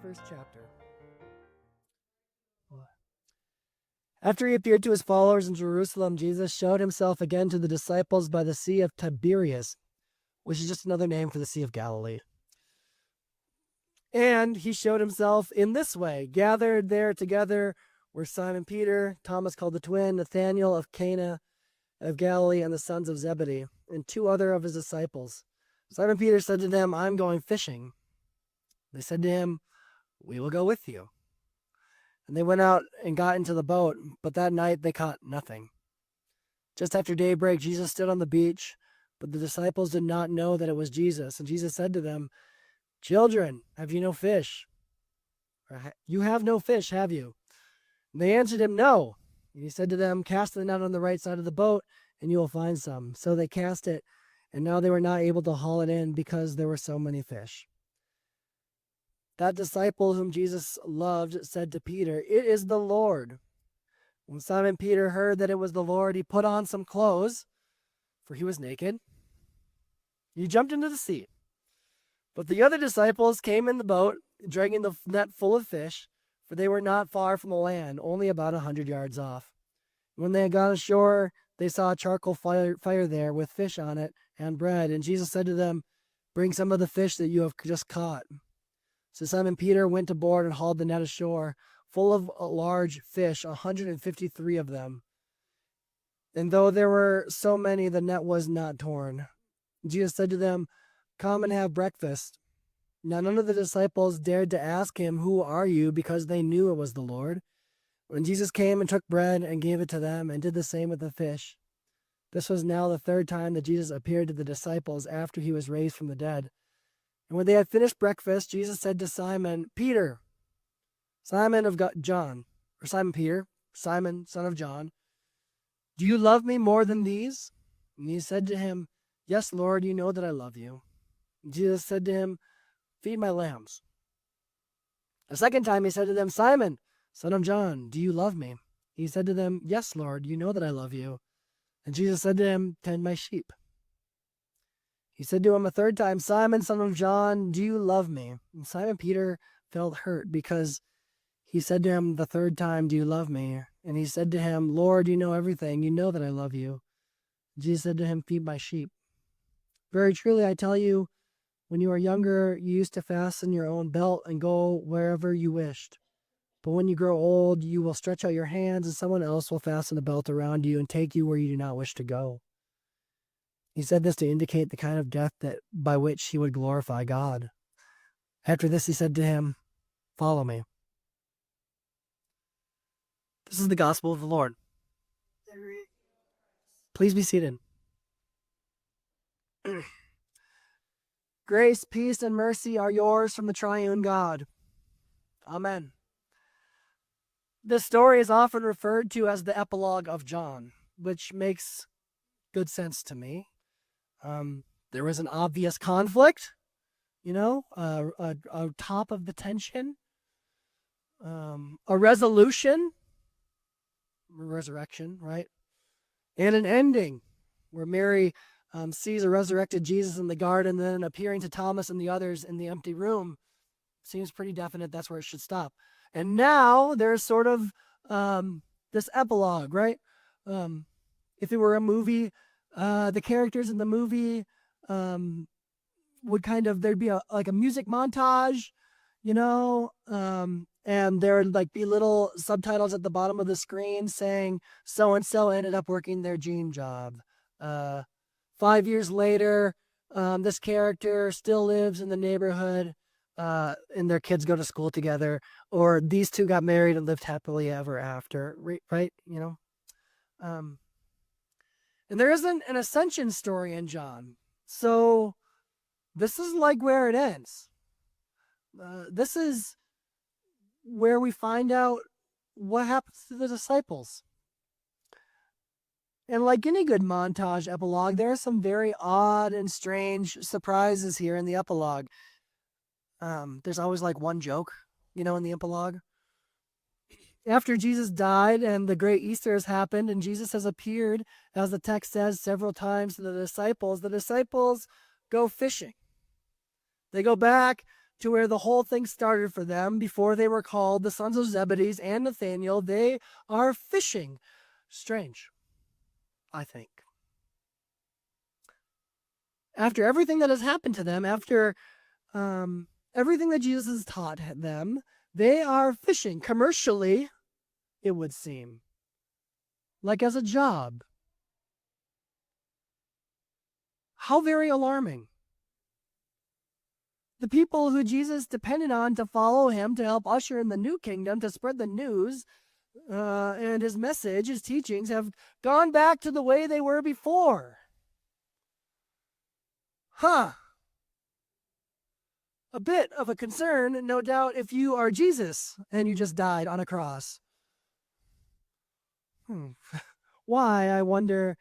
first chapter. After he appeared to his followers in Jerusalem, Jesus showed himself again to the disciples by the Sea of Tiberias, which is just another name for the Sea of Galilee. And he showed himself in this way. Gathered there together were Simon Peter, Thomas called the twin, Nathanael of Cana of Galilee, and the sons of Zebedee, and two other of his disciples. Simon Peter said to them, "I'm going fishing." They said to him, "We will go with you." And they went out and got into the boat, but that night they caught nothing. Just after daybreak, Jesus stood on the beach, but the disciples did not know that it was Jesus. And Jesus said to them, "Children, have you no fish? You have no fish, have you?" And they answered him, "No." And he said to them, "Cast the net on the right side of the boat, and you will find some." So they cast it, and now they were not able to haul it in because there were so many fish. That disciple whom Jesus loved said to Peter, "It is the Lord." When Simon Peter heard that it was the Lord, he put on some clothes, for he was naked. He jumped into the sea. But the other disciples came in the boat, dragging the net full of fish, for they were not far from the land, only about 100 yards off. When they had gone ashore, they saw a charcoal fire there with fish on it and bread. And Jesus said to them, "Bring some of the fish that you have just caught." So Simon Peter went aboard and hauled the net ashore, full of large fish, 153 of them. And though there were so many, the net was not torn. Jesus said to them, "Come and have breakfast." Now none of the disciples dared to ask him, "Who are you?" because they knew it was the Lord. When Jesus came and took bread and gave it to them and did the same with the fish. This was now the third time that Jesus appeared to the disciples after he was raised from the dead. And when they had finished breakfast, Jesus said to Simon Peter, Simon Peter, Simon, son of John, "Do you love me more than these?" And he said to him, "Yes, Lord, you know that I love you." And Jesus said to him, "Feed my lambs." A second time he said to them, "Simon, son of John, do you love me?" He said to them, "Yes, Lord, you know that I love you." And Jesus said to him, "Tend my sheep." He said to him a third time, "Simon, son of John, do you love me?" And Simon Peter felt hurt because he said to him the third time, "Do you love me?" And he said to him, "Lord, you know everything. You know that I love you." Jesus said to him, "Feed my sheep. Very truly, I tell you, when you were younger, you used to fasten your own belt and go wherever you wished. But when you grow old, you will stretch out your hands and someone else will fasten a belt around you and take you where you do not wish to go." He said this to indicate the kind of death by which he would glorify God. After this, he said to him, "Follow me." This is the gospel of the Lord. Please be seated. Grace, peace, and mercy are yours from the triune God. Amen. This story is often referred to as the epilogue of John, which makes good sense to me. There was an obvious conflict, a top of the tension, a resolution, resurrection, right? And an ending where Mary sees a resurrected Jesus in the garden, then appearing to Thomas and the others in the empty room. Seems pretty definite that's where it should stop. And now there's sort of this epilogue, right? If it were a movie, the characters in the movie would there'd be a music montage, and there would be little subtitles at the bottom of the screen saying so-and-so ended up working their dream job. 5 years later, this character still lives in the neighborhood, and their kids go to school together, or these two got married and lived happily ever after, right? And there isn't an ascension story in John. So this is where it ends. This is where we find out what happens to the disciples. And like any good montage epilogue, there are some very odd and strange surprises here in the epilogue. There's always one joke, in the epilogue. After Jesus died and the great Easter has happened and Jesus has appeared, as the text says, several times to the disciples go fishing. They go back to where the whole thing started for them before they were called the sons of Zebedee and Nathaniel. They are fishing. Strange, I think. After everything that has happened to them, after everything that Jesus has taught them, they are fishing commercially, it would seem, like as a job. How very alarming. The people who Jesus depended on to follow him, to help usher in the new kingdom, to spread the news and his message, his teachings, have gone back to the way they were before. A bit of a concern, no doubt, if you are Jesus and you just died on a cross. Why, I wonder,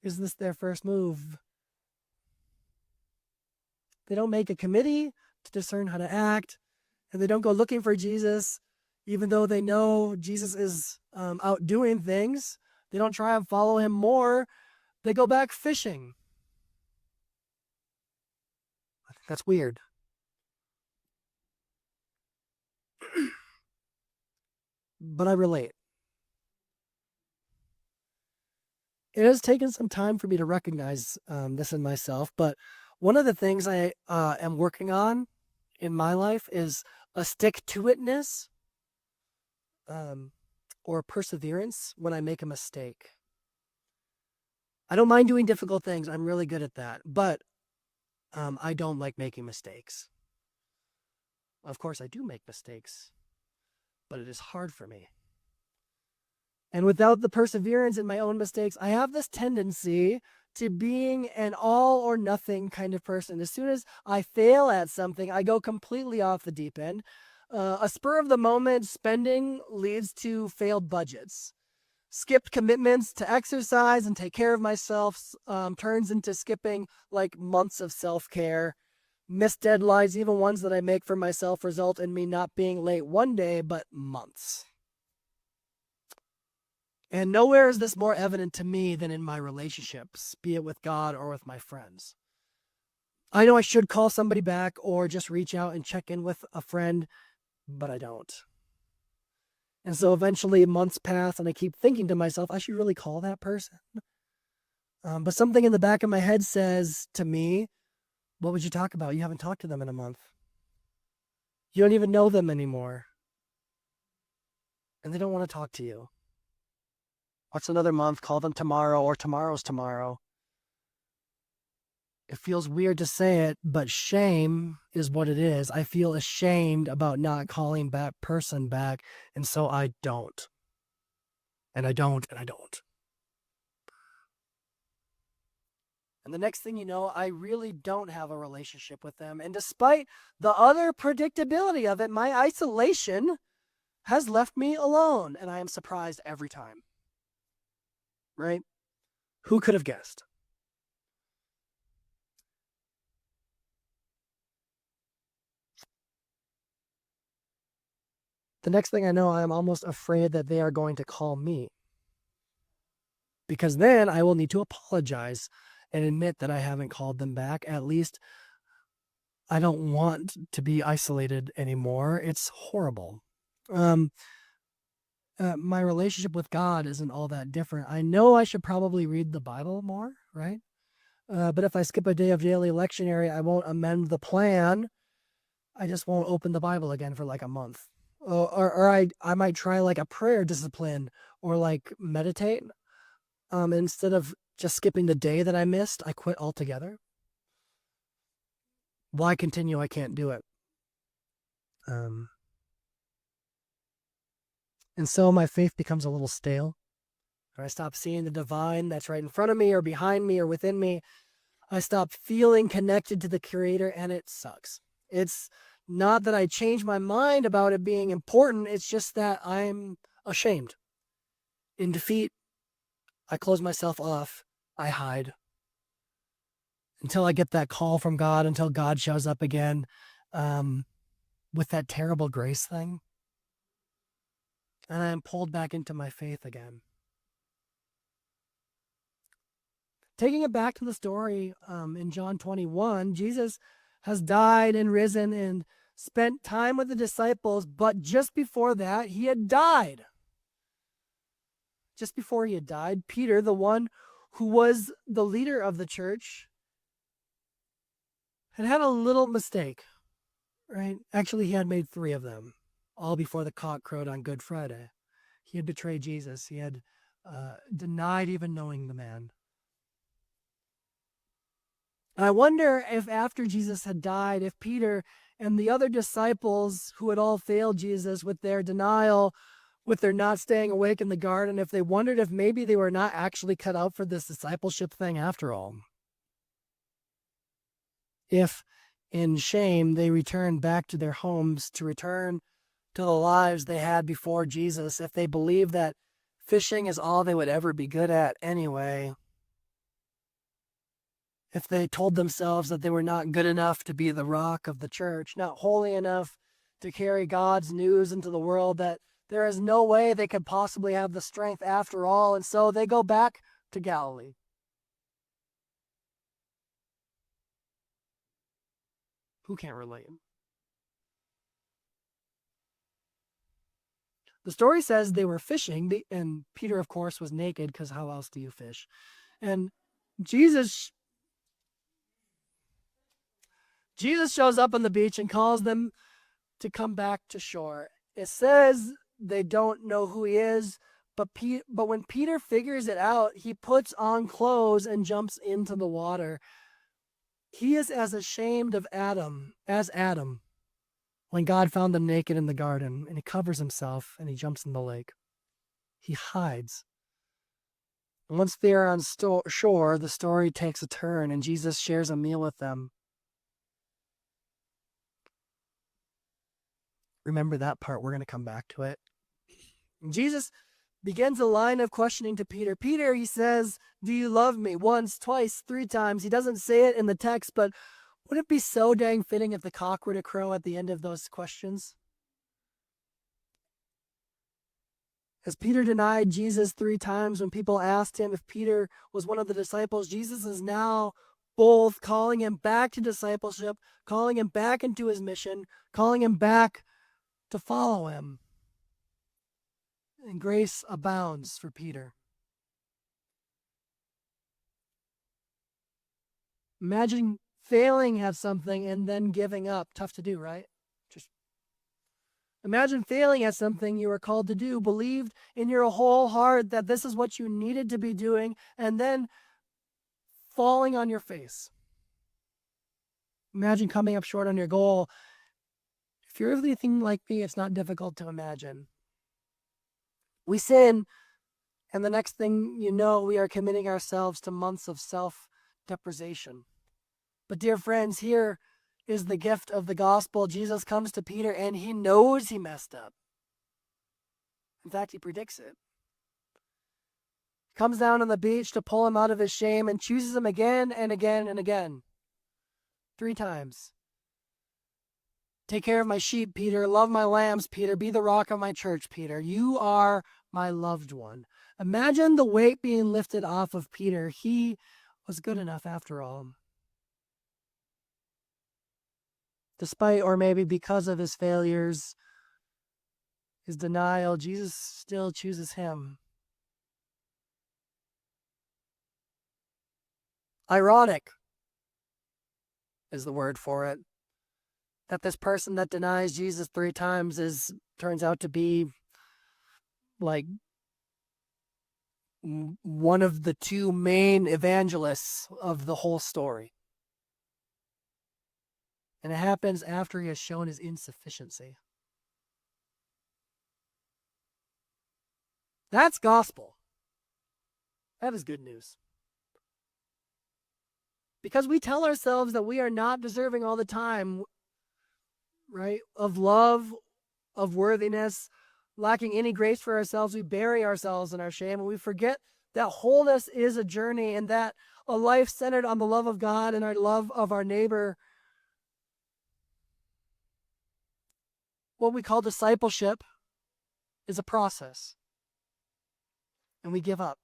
is this their first move? They don't make a committee to discern how to act, and they don't go looking for Jesus, even though they know Jesus is out doing things. They don't try and follow him more. They go back fishing. I think that's weird. But I relate. It has taken some time for me to recognize this in myself, but one of the things I am working on in my life is a stick-to-itness or perseverance when I make a mistake. I don't mind doing difficult things. I'm really good at that, but I don't like making mistakes. Of course, I do make mistakes, but it is hard for me. And without the perseverance in my own mistakes, I have this tendency to being an all or nothing kind of person. As soon as I fail at something, I go completely off the deep end. A spur of the moment spending leads to failed budgets. Skipped commitments to exercise and take care of myself turns into skipping like months of self-care. Missed deadlines, even ones that I make for myself, result in me not being late one day, but months. And nowhere is this more evident to me than in my relationships, be it with God or with my friends. I know I should call somebody back or just reach out and check in with a friend, but I don't. And so eventually months pass and I keep thinking to myself, I should really call that person. But something in the back of my head says to me, what would you talk about? You haven't talked to them in a month. You don't even know them anymore. And they don't want to talk to you. What's another month? Call them tomorrow, or tomorrow's tomorrow. It feels weird to say it, but shame is what it is. I feel ashamed about not calling that person back, and so I don't. And I don't, and I don't. And the next thing you know, I really don't have a relationship with them. And despite the utter predictability of it, my isolation has left me alone, and I am surprised every time. Right? Who could have guessed? The next thing I know, I'm almost afraid that they are going to call me. Because then I will need to apologize and admit that I haven't called them back. At least I don't want to be isolated anymore. It's horrible. My relationship with God isn't all that different. I know I should probably read the Bible more, right? But if I skip a day of daily lectionary, I won't amend the plan. I just won't open the Bible again for like a month. Or I might try like a prayer discipline or like meditate. Instead of just skipping the day that I missed, I quit altogether. Why continue? I can't do it. And so my faith becomes a little stale. Or I stop seeing the divine that's right in front of me or behind me or within me. I stop feeling connected to the Creator, and it sucks. It's not that I change my mind about it being important. It's just that I'm ashamed. In defeat, I close myself off. I hide. Until I get that call from God, until God shows up again with that terrible grace thing. And I am pulled back into my faith again. Taking it back to the story in John 21, Jesus has died and risen and spent time with the disciples, but just before that, he had died. Just before he had died, Peter, the one who was the leader of the church, had a little mistake, right? Actually, he had made 3 of them, all before the cock crowed on Good Friday. He had betrayed Jesus. He had denied even knowing the man. And I wonder if after Jesus had died, if Peter and the other disciples who had all failed Jesus with their denial, with their not staying awake in the garden, if they wondered if maybe they were not actually cut out for this discipleship thing after all. If, in shame, they returned back to their homes, to return to the lives they had before Jesus, if they believed that fishing is all they would ever be good at anyway, if they told themselves that they were not good enough to be the rock of the church, not holy enough to carry God's news into the world, that there is no way they could possibly have the strength after all, and so they go back to Galilee. Who can't relate? The story says they were fishing, and Peter, of course, was naked, because how else do you fish? And Jesus shows up on the beach and calls them to come back to shore. It says they don't know who he is, but when Peter figures it out, he puts on clothes and jumps into the water. He is as ashamed of Adam as Adam when God found them naked in the garden, and he covers himself and he jumps in the lake. He hides. And once they are on shore, the story takes a turn and Jesus shares a meal with them. Remember that part, we're going to come back to it. Jesus begins a line of questioning to Peter. Peter, he says, do you love me? Once, twice, 3 times. He doesn't say it in the text, but wouldn't it be so dang fitting if the cock were to crow at the end of those questions? As Peter denied Jesus 3 times when people asked him if Peter was one of the disciples, Jesus is now both calling him back to discipleship, calling him back into his mission, calling him back to follow him. And grace abounds for Peter. Imagine failing at something and then giving up. Tough to do, right? Just imagine failing at something you were called to do, believed in your whole heart that this is what you needed to be doing, and then falling on your face. Imagine coming up short on your goal. If you're anything like me, it's not difficult to imagine. We sin, and the next thing you know, we are committing ourselves to months of self-depreciation. But dear friends, here is the gift of the gospel. Jesus comes to Peter and he knows he messed up. In fact, he predicts it. He comes down on the beach to pull him out of his shame and chooses him again and again and again. 3 times. Take care of my sheep, Peter. Love my lambs, Peter. Be the rock of my church, Peter. You are my loved one. Imagine the weight being lifted off of Peter. He was good enough after all. Despite, or maybe because of his failures, his denial, Jesus still chooses him. Ironic is the word for it. That this person that denies Jesus 3 times turns out to be like one of the 2 main evangelists of the whole story. And it happens after he has shown his insufficiency. That's gospel. That is good news. Because we tell ourselves that we are not deserving all the time, right, of love, of worthiness, lacking any grace for ourselves. We bury ourselves in our shame, and we forget that wholeness is a journey, and that a life centered on the love of God and our love of our neighbor, what we call discipleship, is a process. And we give up.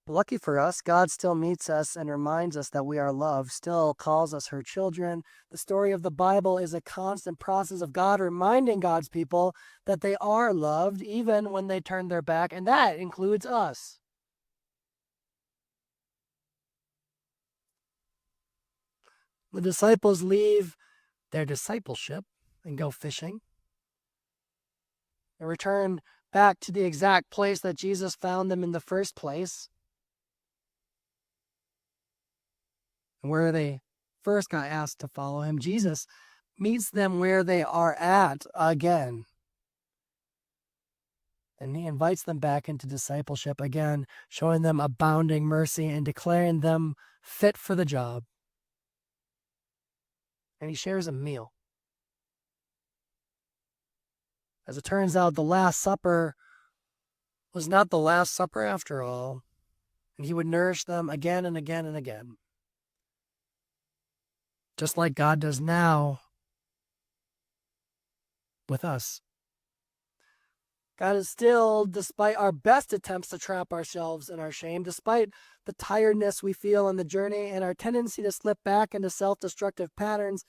Lucky for us, God still meets us and reminds us that we are loved, still calls us her children. The story of the Bible is a constant process of God reminding God's people that they are loved even when they turn their back, and that includes us. The disciples leave their discipleship and go fishing. They return back to the exact place that Jesus found them in the first place, and where they first got asked to follow him. Jesus meets them where they are at again, and he invites them back into discipleship again, showing them abounding mercy and declaring them fit for the job. And he shares a meal. As it turns out, the Last Supper was not the Last Supper after all, and he would nourish them again and again and again, just like God does now with us. God is still, despite our best attempts to trap ourselves in our shame, despite the tiredness we feel on the journey and our tendency to slip back into self-destructive patterns,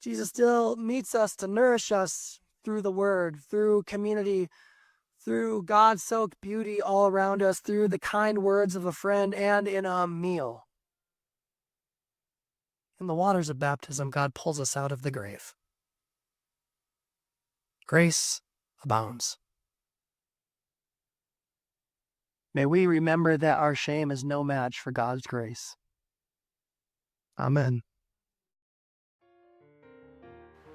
Jesus still meets us to nourish us through the Word, through community, through God-soaked beauty all around us, through the kind words of a friend, and in a meal. In the waters of baptism, God pulls us out of the grave. Grace abounds. May we remember that our shame is no match for God's grace. Amen.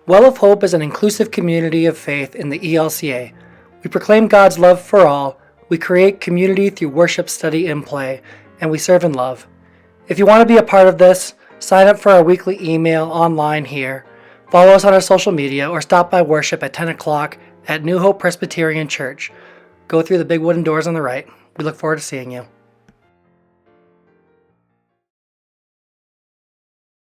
Well of Hope is an inclusive community of faith in the ELCA. We proclaim God's love for all, we create community through worship, study, and play, and we serve in love. If you want to be a part of this, sign up for our weekly email online here, follow us on our social media, or stop by worship at 10 o'clock at New Hope Presbyterian Church. Go through the big wooden doors on the right. We look forward to seeing you.